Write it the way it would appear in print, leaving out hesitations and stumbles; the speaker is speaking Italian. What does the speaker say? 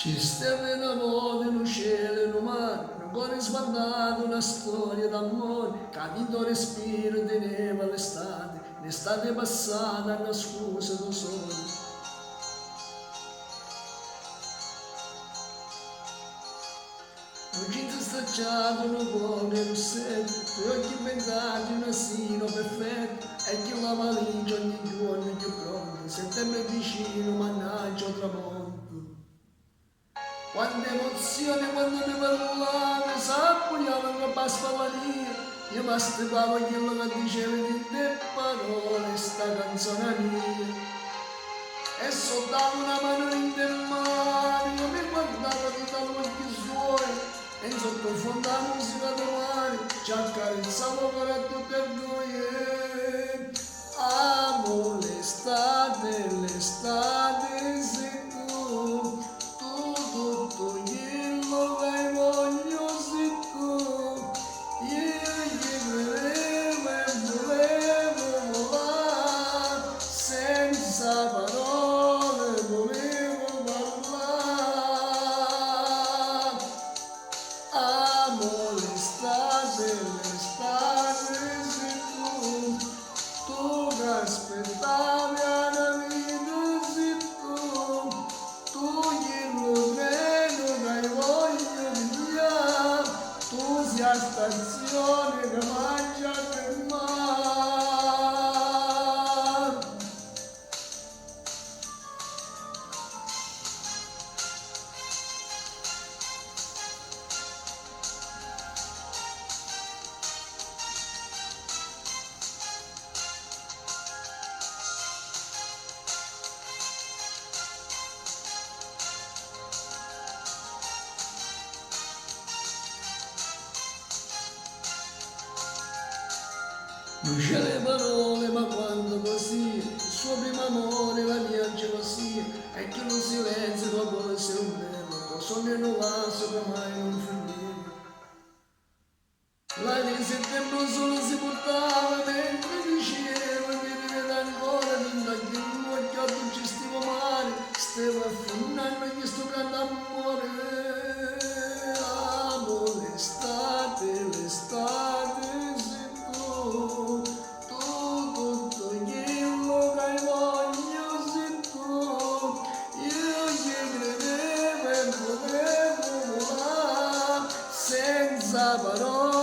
Ci stelle d'amore in un cielo e in un mare, un cuore sbandato, una storia d'amore, capito respiro teneva l'estate passata, una scusa da solo. Un jeans stracciato, un cuore rossetto, due occhi inventati, un assino perfetto, e che la valigia ogni giorno più pronto, settembre vicino, mannaggia o tramonto. Quante emozioni quando mi parlavi, s'appugliava una paspalania, io mi aspettavo quello che diceva di te parole, sta canzone mia. E soltanto una mano in te mano, io mi guardavo di dall'occhi suoi, e in sottofondo la musica del mare, ci accarezzavo per tutte e due. Amo l'estate, l'estate sei tu, tutto quello che voglio sei tu. Io che credevo e volevo volare, senza parole volevo parlare. Amo l'estate, l'estate sei tu che aspettavi una vita sei tu quello credo che voglio via, tu sia stazione che mangia per mare. Non c'è le parole, ma quando così, il suo primo amore, la mia gelosia, e che lo silenzio dopo essere un velo, sogno in un vaso che mai non finiva. La di settembre solo si portava, mentre diceva, mi rivede ancora, finta che un occhiato ci stivo male, stava affondando in questo grande amore. Amo l'estate, l'estate sei tu. Senza parole